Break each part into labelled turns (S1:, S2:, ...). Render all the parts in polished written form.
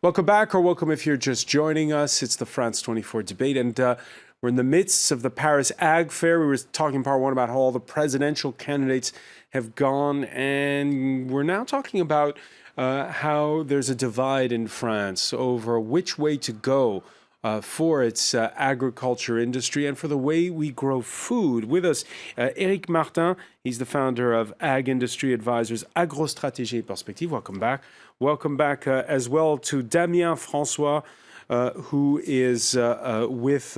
S1: Welcome back, or welcome if you're just joining us. It's the France 24 debate, and we're in the midst of the Paris Ag Fair. We were talking in part one about how all the presidential candidates have gone, and we're now talking about how there's a divide in France over which way to go for its agriculture industry and for the way we grow food. With us, Éric Martin. He's the founder of Ag Industry Advisors, Agrostratégie et Perspective. Welcome back. Welcome back as well to Damien François, who is with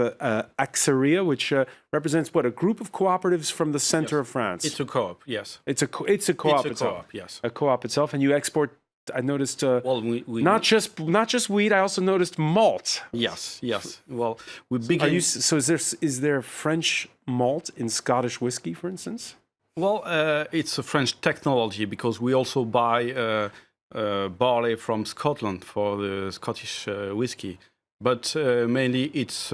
S1: Axaria, which represents, what, a group of cooperatives from the center of France?
S2: It's a co-op, yes.
S1: It's a co-op
S2: It's a
S1: itself.
S2: co-op, yes.
S1: A co-op itself, and you export, I noticed,
S2: Well, we
S1: not just wheat, I also noticed malt.
S2: Yes. Well, we begin...
S1: So is there French malt in Scottish whiskey, for instance?
S2: Well, it's a French technology because we also buy barley from Scotland for the Scottish whiskey. But mainly it's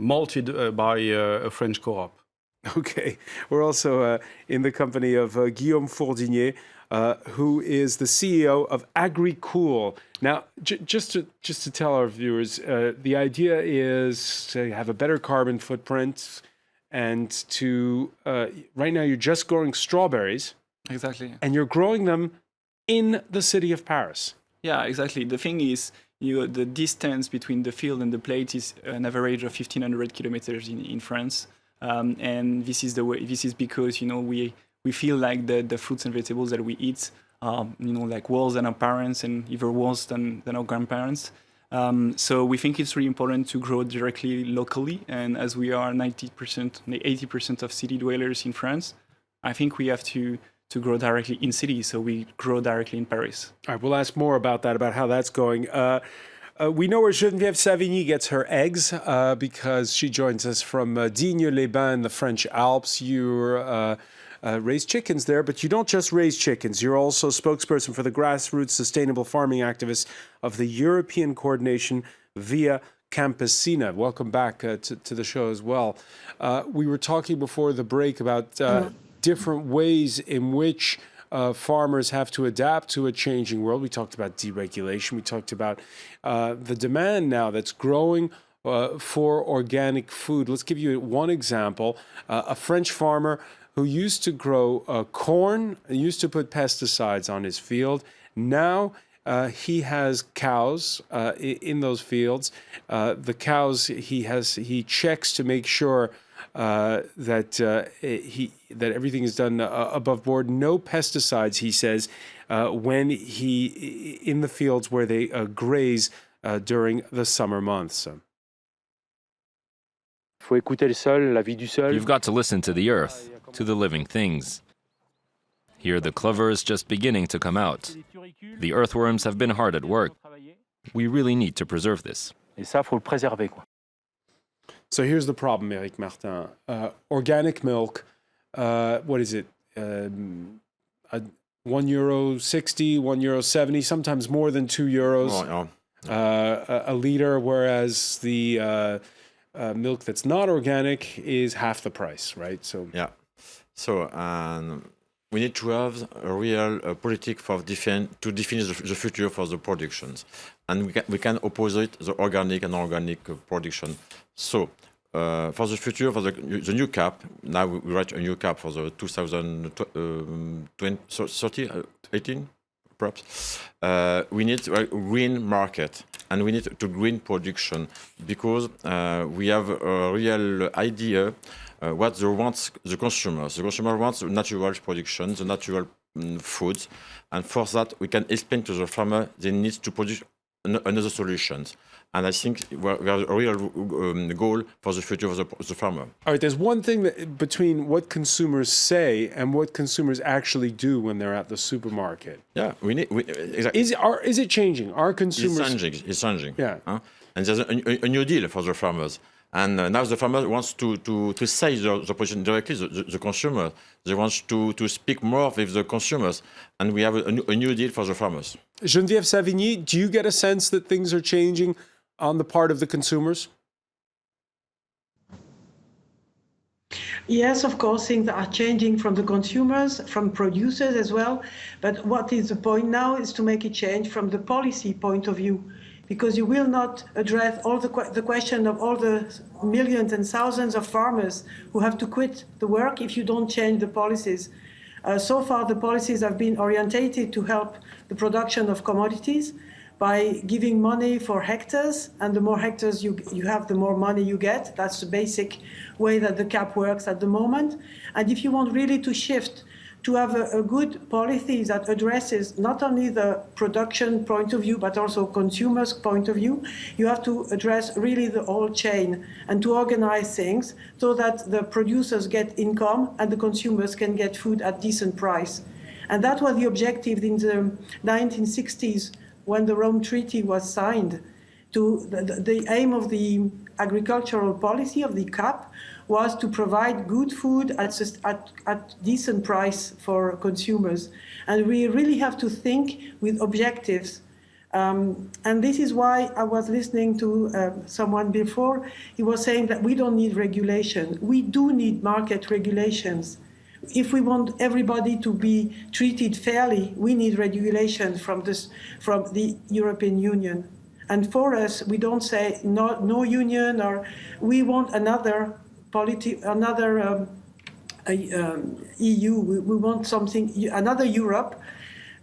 S2: malted by a French co-op.
S1: Okay. We're also in the company of Guillaume Fourdinier, who is the CEO of AgriCool. Now, just to tell our viewers, the idea is to have a better carbon footprint and to, right now you're just growing strawberries.
S3: Exactly.
S1: And you're growing them in the city of Paris.
S3: Yeah, exactly. The thing is, the distance between the field and the plate is an average of 1,500 kilometers in France. And this is the way. This is because we feel like the fruits and vegetables that we eat are like worse than our parents and even worse than our grandparents. So we think it's really important to grow directly locally. And as we are 80% of city dwellers in France, I think we have to grow directly in cities. So we grow directly in Paris.
S1: All right, we'll ask more about that, about how that's going. We know where Geneviève Savigny gets her eggs because she joins us from Digne-les-Bains in the French Alps. You raise chickens there, but you don't just raise chickens. You're also spokesperson for the grassroots sustainable farming activists of the European coordination Via Campesina. Welcome back to the show as well. We were talking before the break about different ways in which farmers have to adapt to a changing world. We talked about deregulation. We talked about the demand now that's growing for organic food. Let's give you one example. A French farmer who used to grow corn, used to put pesticides on his field. Now he has cows in those fields. The cows he checks to make sure that everything is done above board. No pesticides, he says, when in the fields where they graze during the summer months.
S4: You've got to listen to the earth, to the living things. Here the clover is just beginning to come out. The earthworms have been hard at work. We really need to preserve this.
S1: So here's the problem, Éric Martin. Organic milk, what is it? €1.60, €1.70, sometimes more than €2 a liter, whereas the milk that's not organic is half the price, right? So
S5: yeah. So we need to have a real politic to define the future for the productions, and we can opposite the organic and non-organic production. So for the future, for the new cap, now we write a new cap for the 2018, perhaps. We need a green market and we need to green production because we have a real idea what wants the consumers. The consumer wants natural production, the natural foods, and for that we can explain to the farmer they need to produce another solutions. And I think we have a real goal for the future of the farmer.
S1: All right, there's one thing between what consumers say and what consumers actually do when they're at the supermarket.
S5: Yeah, exactly.
S1: Is it changing? Are consumers...
S5: It's changing.
S1: Yeah.
S5: And there's a new deal for the farmers. And now the farmer wants to say the position directly, the consumer. They want to speak more with the consumers. And we have a new deal for the farmers.
S1: Geneviève Savigny, do you get a sense that things are changing on the part of the consumers?
S6: Yes, of course, things are changing from the consumers, from producers as well. But what is the point now is to make a change from the policy point of view. because you will not address all the question of all the millions and thousands of farmers who have to quit the work if you don't change the policies. So far, the policies have been orientated to help the production of commodities by giving money for hectares, and the more hectares you have, the more money you get. That's the basic way that the CAP works at the moment. And if you want really to shift to have a good policy that addresses not only the production point of view, but also consumers' point of view, you have to address really the whole chain and to organize things so that the producers get income and the consumers can get food at decent price. And that was the objective in the 1960s when the Rome Treaty was signed. The aim of the agricultural policy of the CAP was to provide good food at decent price for consumers. And we really have to think with objectives. And this is why I was listening to someone before. He was saying that we don't need regulation. We do need market regulations. If we want everybody to be treated fairly, we need regulation from the European Union. And for us, we don't say no union, or we want another EU. We want another Europe,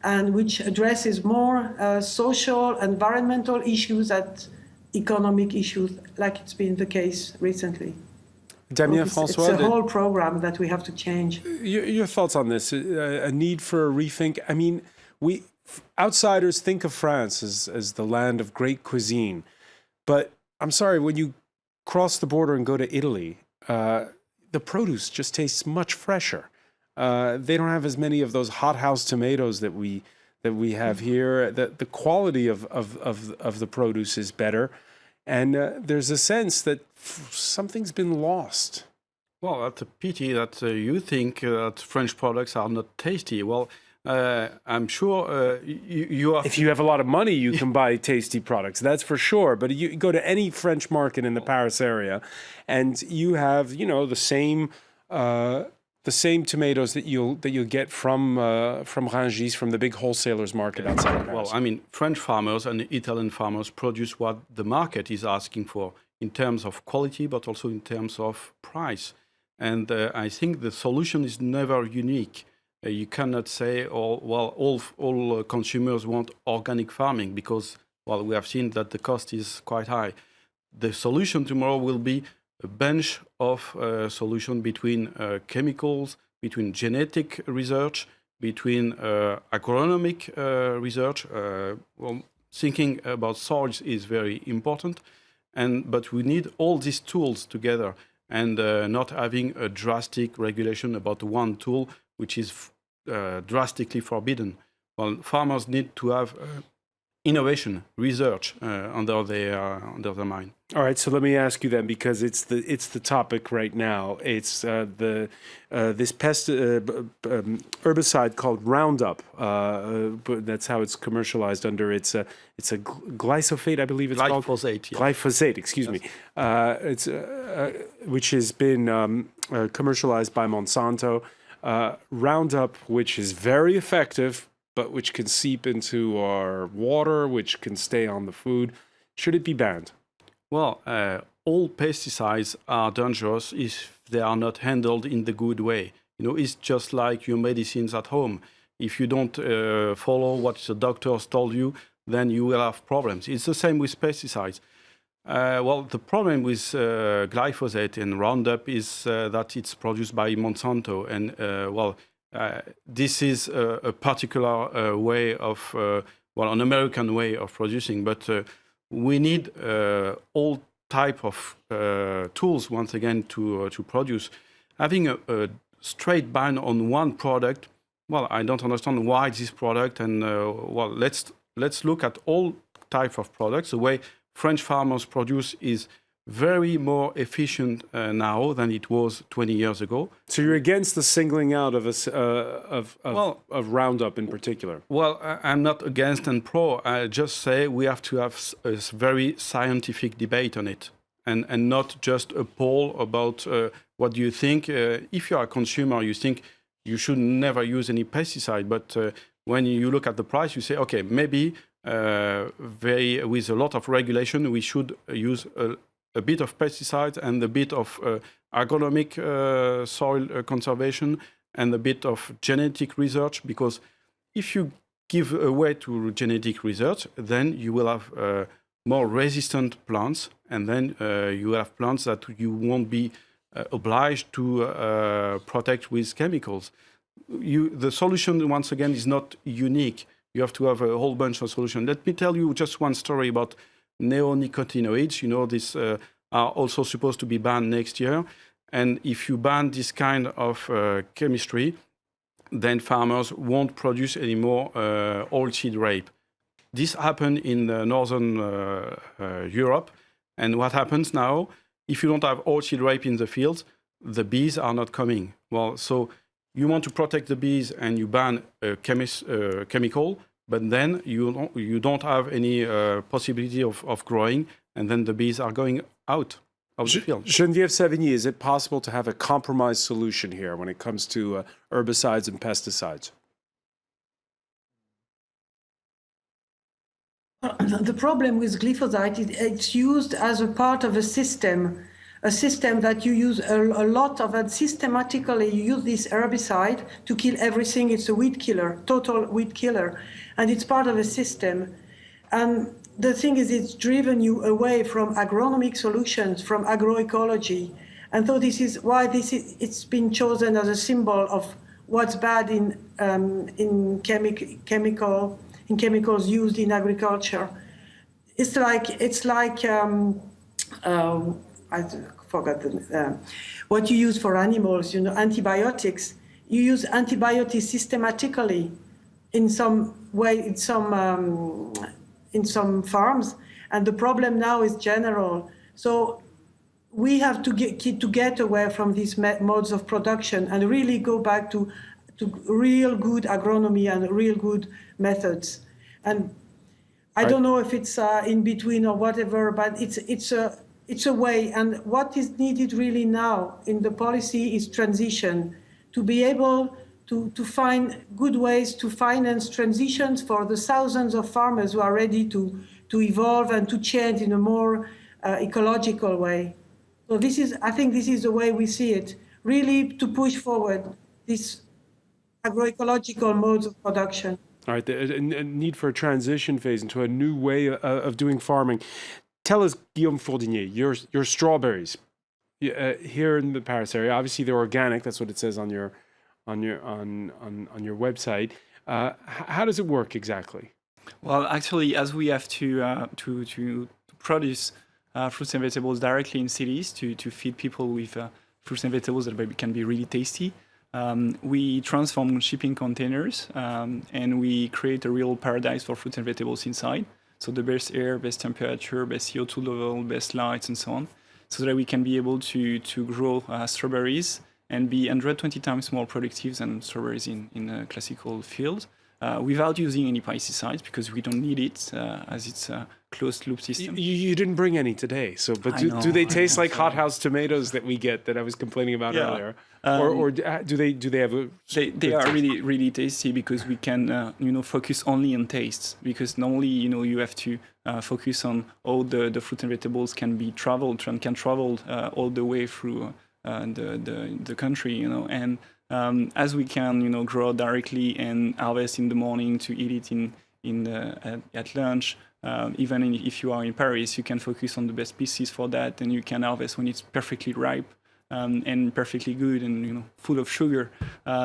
S6: and which addresses more social, environmental issues than economic issues, like it's been the case recently.
S1: Damien, François,
S6: it's a whole program that we have to change.
S1: Your thoughts on this? A need for a rethink? I mean, outsiders think of France as the land of great cuisine, but I'm sorry, when you cross the border and go to Italy, the produce just tastes much fresher. They don't have as many of those hothouse tomatoes that we have here. The quality of the produce is better, and there's a sense that something's been lost.
S2: Well, that's a pity that you think that French products are not tasty. Well, I'm sure you are.
S1: If you have a lot of money, you can buy tasty products. That's for sure. But you go to any French market in the Paris area, and you have the same tomatoes that you'll get from Rungis, from the big wholesalers market outside of Paris.
S2: Well, I mean, French farmers and Italian farmers produce what the market is asking for in terms of quality, but also in terms of price. And I think the solution is never unique. You cannot say, all consumers want organic farming because, we have seen that the cost is quite high. The solution tomorrow will be a bunch of solution between chemicals, between genetic research, between agronomic research. Thinking about soils is very important, but we need all these tools together and not having a drastic regulation about one tool which is drastically forbidden. Well, farmers need to have innovation, research under their mind.
S1: All right, so let me ask you then, because it's the topic right now. It's this herbicide called Roundup. That's how it's commercialized under it's a glyphosate, I believe it's called.
S2: Glyphosate. Yeah.
S1: Glyphosate, excuse me. It's which has been commercialized by Monsanto. Roundup, which is very effective, but which can seep into our water, which can stay on the food. Should it be banned?
S2: Well, all pesticides are dangerous if they are not handled in the good way. It's just like your medicines at home. If you don't follow what the doctors told you, then you will have problems. It's the same with pesticides. The problem with glyphosate and Roundup is that it's produced by Monsanto, and this is a particular way of, an American way of producing. But we need all type of tools once again to produce. Having a straight ban on one product, I don't understand why this product. And let's look at all type of products. The way French farmers produce is very more efficient now than it was 20 years ago.
S1: So you're against the singling out of Roundup in particular?
S2: Well, I'm not against and pro. I just say we have to have a very scientific debate on it, and not just a poll about what do you think. If you're a consumer, you think you should never use any pesticide, but when you look at the price, you say, okay, maybe with a lot of regulation, we should use a bit of pesticides and a bit of agronomic soil conservation and a bit of genetic research, because if you give away to genetic research, then you will have more resistant plants, and then you have plants that you won't be obliged to protect with chemicals. The solution, once again, is not unique. You have to have a whole bunch of solutions. Let me tell you just one story about neonicotinoids. You know, these are also supposed to be banned next year. And if you ban this kind of chemistry, then farmers won't produce any more oilseed rape. This happened in northern Europe. And what happens now, if you don't have oilseed rape in the fields, the bees are not coming. Well, so you want to protect the bees and you ban a chemical, but then you don't have any possibility of growing, and then the bees are going out of the field.
S1: Geneviève Savigny, is it possible to have a compromise solution here when it comes to herbicides and pesticides?
S6: The problem with glyphosate is it's used as a part of a system that you use a lot of, and systematically you use this herbicide to kill everything. It's a weed killer, total weed killer, and it's part of a system. And the thing is, it's driven you away from agronomic solutions, from agroecology. And so this is why it's been chosen as a symbol of what's bad in chemicals used in agriculture. It's like I forgot what you use for animals. You know, antibiotics. You use antibiotics systematically in some way in some farms, and the problem now is general. So we have to get away from these modes of production and really go back to real good agronomy and real good methods. And I don't know if it's in between or whatever, but it's a way. And what is needed really now in the policy is transition, to be able to find good ways to finance transitions for the thousands of farmers who are ready to evolve and to change in a more ecological way. So I think this is the way we see it, really to push forward these agroecological modes of production.
S1: All right, the need for a transition phase into a new way of doing farming. Tell us, Guillaume Fourdinier, your strawberries here in the Paris area. Obviously, they're organic. That's what it says on your website. How does it work exactly?
S3: Well, actually, as we have to produce fruits and vegetables directly in cities to feed people with fruits and vegetables that can be really tasty, we transform shipping containers and we create a real paradise for fruits and vegetables inside. So the best air, best temperature, best CO2 level, best lights, and so on, so that we can be able to grow strawberries and be 120 times more productive than strawberries in a classical field, without using any pesticides, because we don't need it, as it's a closed-loop system.
S1: You didn't bring any today, but do they taste like hothouse tomatoes that we get that I was complaining about earlier? Or do they have a...
S3: They are really, really tasty, because we can focus only on taste, because normally you have to focus on how the fruit and vegetables can travel all the way through the country, and as we can grow directly and harvest in the morning to eat it at lunch. Even if you are in Paris, you can focus on the best species for that, and you can harvest when it's perfectly ripe and perfectly good and full of sugar.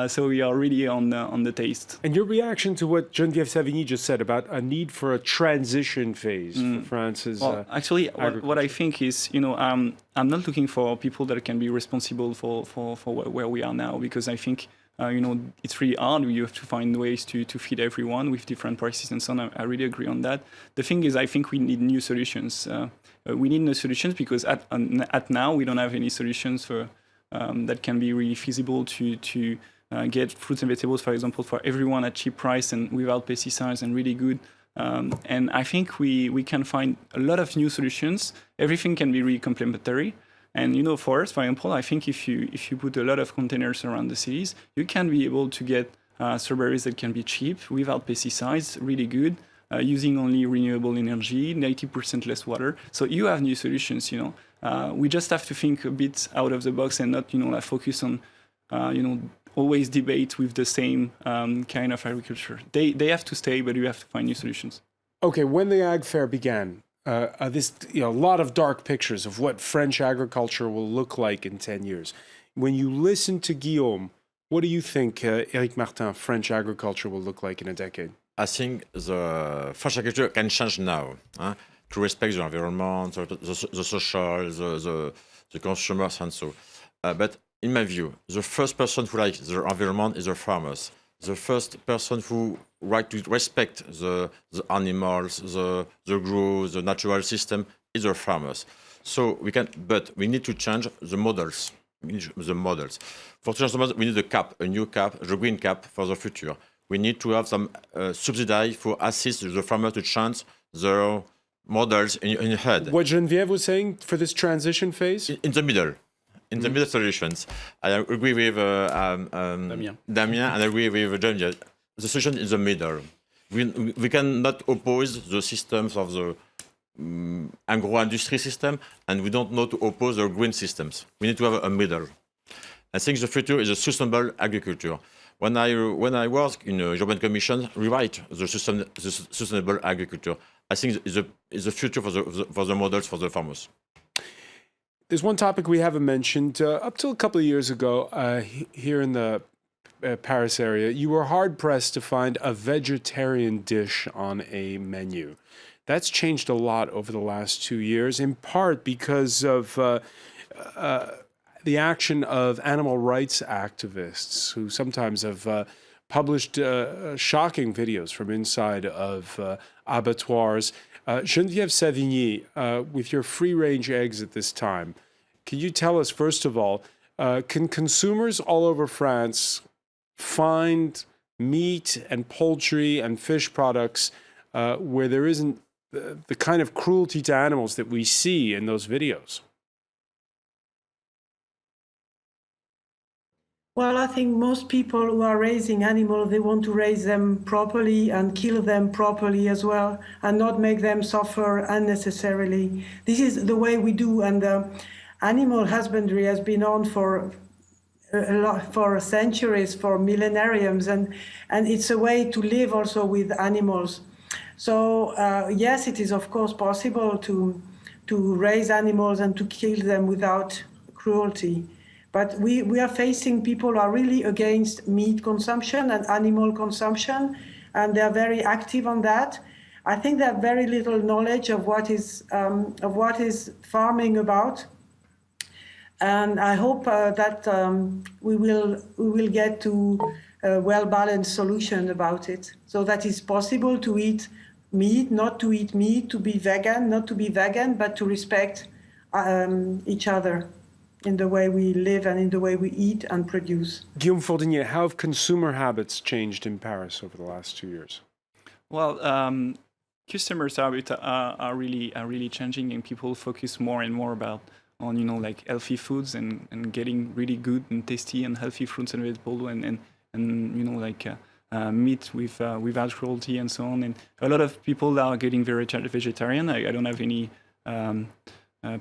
S3: So we are really on the taste.
S1: And your reaction to what Geneviève Savigny just said about a need for a transition phase for France's
S3: actually, what I think is, I'm not looking for people that can be responsible for where we are now, because I think it's really hard. You have to find ways to feed everyone with different prices and so on. I really agree on that. The thing is, I think we need new solutions. We need new solutions because at now we don't have any solutions for that can be really feasible to get fruits and vegetables, for example, for everyone at cheap price and without pesticides and really good. And I think we can find a lot of new solutions. Everything can be really complementary. And for us, for example, I think if you put a lot of containers around the cities, you can be able to get strawberries that can be cheap without pesticides, really good, using only renewable energy, 90% less water. So you have new solutions, you know. We just have to think a bit out of the box and not, you know, like focus on, you know, always debate with the same kind of agriculture. They have to stay, but you have to find new solutions.
S1: Okay, when the Ag Fair began, this, you know, a lot of dark pictures of what French agriculture will look like in 10 years. When you listen to Guillaume, what do you think, Éric Martin, French agriculture will look like in a decade?
S5: I think the French agriculture can change now to respect the environment, the social, the consumers, and so. But in my view, the first person who likes the environment is the farmers. The first person who like to respect the animals, the growth, the natural system is the farmers. So we can, but we need to change the models. The models. For change the models, we need a cap, a new cap, the green cap for the future. We need to have some subsidy for assist the farmers to change their models in head.
S1: What Geneviève was saying for this transition phase?
S5: In the middle. In the middle solutions. I agree with Damien, and I agree with Geneviève. The solution is the middle. We cannot oppose the systems of the agro-industry system, and we don't know to oppose the green systems. We need to have a middle. I think the future is a sustainable agriculture. When I work in a European Commission, we write the sustainable agriculture. I think is the future for the models for the farmers.
S1: There's one topic we haven't mentioned. Up till a couple of years ago, here in the Paris area, you were hard-pressed to find a vegetarian dish on a menu. That's changed a lot over the last 2 years, in part because of the action of animal rights activists who sometimes have published shocking videos from inside of abattoirs. Geneviève Savigny, with your free-range eggs at this time, can you tell us, first of all, can consumers all over France find meat and poultry and fish products where there isn't the kind of cruelty to animals that we see in those videos?
S6: Well, I think most people who are raising animals, they want to raise them properly and kill them properly as well, and not make them suffer unnecessarily. This is the way we do, and animal husbandry has been on for centuries, for millenariums, and it's a way to live also with animals. So yes, it is of course possible to raise animals and to kill them without cruelty. But we are facing people who are really against meat consumption and animal consumption, and they are very active on that. I think they have very little knowledge of what is farming about, and I hope that we will get to a well-balanced solution about it, so that it's possible to eat meat, not to eat meat, to be vegan, not to be vegan, but to respect each other in the way we live and in the way we eat and produce.
S1: Guillaume Fourdinier, how have consumer habits changed in Paris over the last 2 years?
S3: Well, customers are really changing, and people focus more and more on, you know, like healthy foods and getting really good and tasty and healthy fruits and vegetables and you know, like meat without cruelty and so on. And a lot of people are getting very vegetarian. I don't have any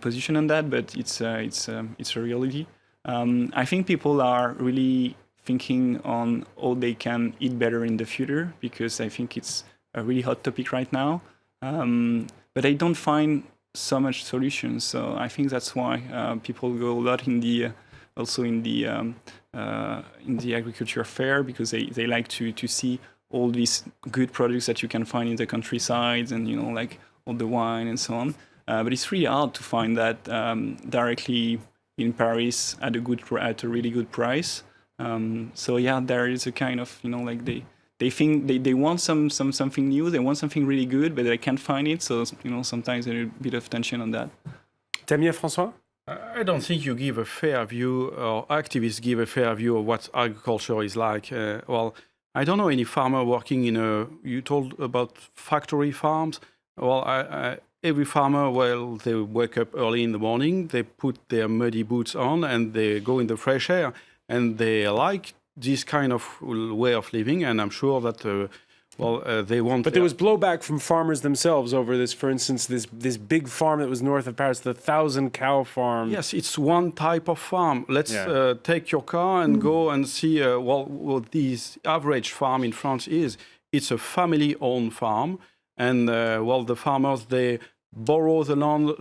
S3: position on that, but it's a reality. I think people are really thinking on how they can eat better in the future, because I think it's a really hot topic right now. But I don't find so much solutions. So I think that's why people go a lot in the agriculture fair, because they like to see all these good products that you can find in the countrysides, and, you know, like all the wine and so on. But it's really hard to find that directly in Paris at a really good price. So yeah, there is a kind of, you know, like they think they want something new, they want something really good, but they can't find it. So, you know, sometimes there's a bit of tension on that.
S1: Damien, François?
S2: I don't think you give a fair view, or activists give a fair view of what agriculture is like. Well, I don't know any farmer working you told about factory farms. Well, every farmer, well, they wake up early in the morning, they put their muddy boots on, and they go in the fresh air, and they like this kind of way of living. And I'm sure that they want.
S1: But there was blowback from farmers themselves over this. For instance, this big farm that was north of Paris, the 1,000-cow farm.
S2: Yes, it's one type of farm. Let's take your car and go and see what this average farm in France is. It's a family-owned farm, and the farmers, they borrow the land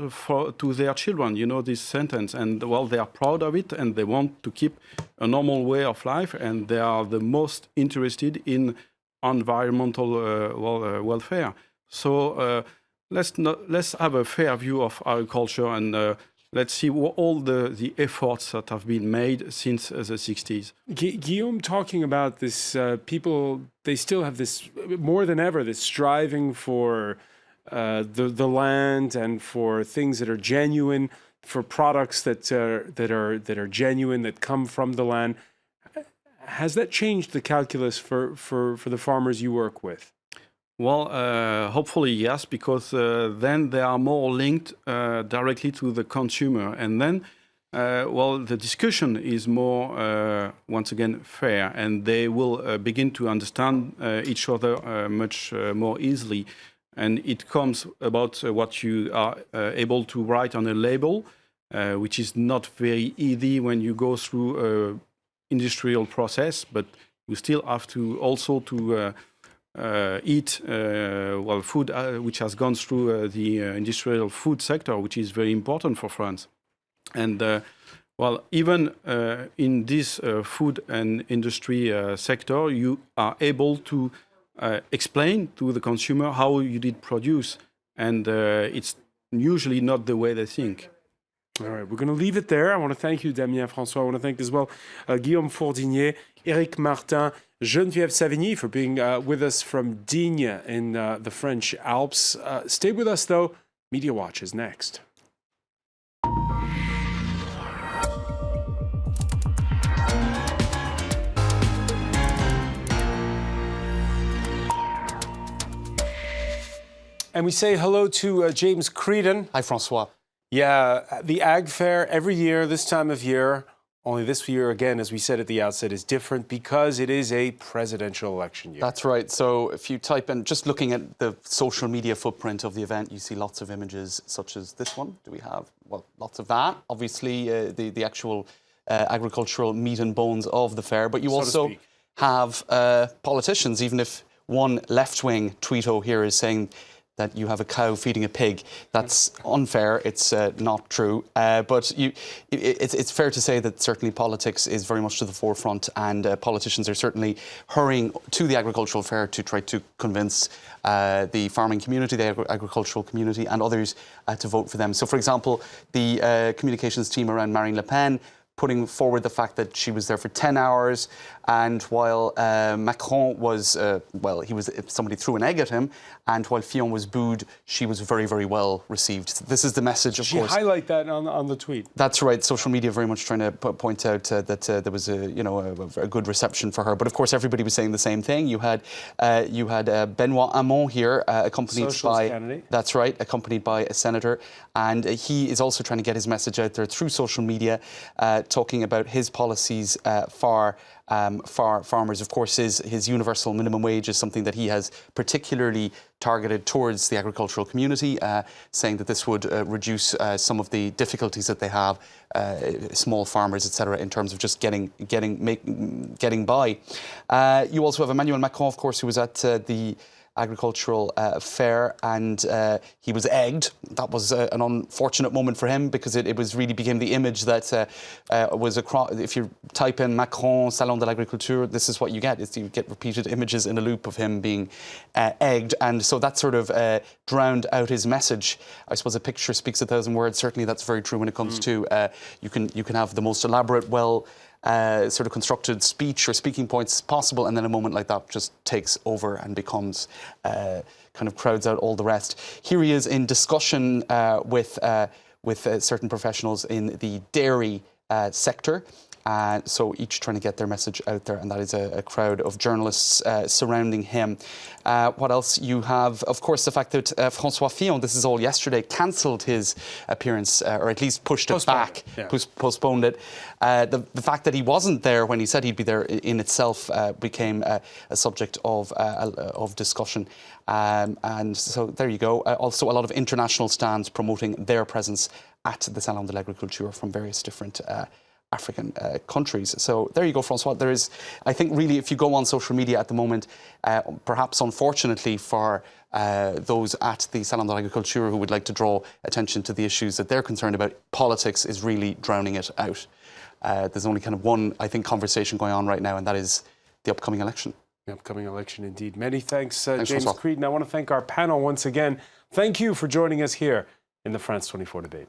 S2: to their children. You know this sentence, and they are proud of it, and they want to keep a normal way of life, and they are the most interested in environmental welfare. So let's have a fair view of agriculture, and let's see all the efforts that have been made since the 60s.
S1: Guillaume, talking about this, people, they still have this, more than ever, this striving for the land and for things that are genuine, for products that are genuine, that come from the land. Has that changed the calculus for the farmers you work with?
S2: Well, hopefully yes, because then they are more linked directly to the consumer, and then the discussion is more once again fair, and they will begin to understand each other much more easily. And it comes about what you are able to write on a label, which is not very easy when you go through industrial process, but you still have to also to eat food which has gone through the industrial food sector, which is very important for France. And even in this food and industry sector, you are able to explain to the consumer how you did produce, and it's usually not the way they think.
S1: All right, we're going to leave it there. I want to thank you, Damien, François. I want to thank as well Guillaume Fourdigné, Éric Martin, Geneviève Savigny for being with us from Digne in the French Alps. Stay with us, though. Media Watch is next. And we say hello to James Creedon.
S7: Hi, François.
S1: Yeah, the Ag Fair every year, this time of year, only this year, again, as we said at the outset, is different because it is a presidential election year.
S7: That's right. So if you type in, just looking at the social media footprint of the event, you see lots of images such as this one. Do we have, well, lots of that. Obviously, the actual agricultural meat and bones of the fair. But you also have politicians, even if one left-wing tweeto here is saying that you have a cow feeding a pig. That's unfair. It's not true. But it's fair to say that certainly politics is very much to the forefront, and politicians are certainly hurrying to the agricultural fair to try to convince the farming community, the agricultural community, and others to vote for them. So, for example, the communications team around Marine Le Pen putting forward the fact that she was there for 10 hours, and while Macron was, somebody threw an egg at him, and while Fillon was booed, she was very, very well received. This is the message, of course.
S1: Did she highlight that on the tweet?
S7: That's right. Social media very much trying to point out that there was a good reception for her. But of course, everybody was saying the same thing. You had Benoît Hamon here, accompanied by
S1: candidate.
S7: That's right, accompanied by a senator, and he is also trying to get his message out there through social media, talking about his policies for farmers. Of course, his universal minimum wage is something that he has particularly targeted towards the agricultural community, saying that this would reduce some of the difficulties that they have, small farmers, etc., in terms of just getting by. You also have Emmanuel Macron, of course, who was at the agricultural fair, and he was egged. That was an unfortunate moment for him, because it really became the image that was across. If you type in Macron Salon de l'Agriculture, this is what you get. You get repeated images in a loop of him being egged, and so that sort of drowned out his message. I suppose a picture speaks 1,000 words. Certainly, that's very true when it comes to you can have the most elaborate, sort of constructed speech or speaking points possible, and then a moment like that just takes over and becomes kind of crowds out all the rest. Here he is in discussion with certain professionals in the dairy sector. So each trying to get their message out there, and that is a crowd of journalists surrounding him. What else you have? Of course, the fact that François Fillon, this is all yesterday, cancelled his appearance, or at least pushed it back, postponed it. The fact that he wasn't there when he said he'd be there in itself became a subject of discussion. And so there you go. Also, a lot of international stands promoting their presence at the Salon de l'Agriculture from various different African countries. So there you go, François. There is, I think, really, if you go on social media at the moment, perhaps unfortunately for those at the Salon de l'Agriculture who would like to draw attention to the issues that they're concerned about, politics is really drowning it out. There's only kind of one, I think, conversation going on right now, and that is the upcoming election.
S1: The upcoming election, indeed. Many thanks, James
S7: François.
S1: Creedon. I want to thank our panel once again. Thank you for joining us here in the France 24 debate.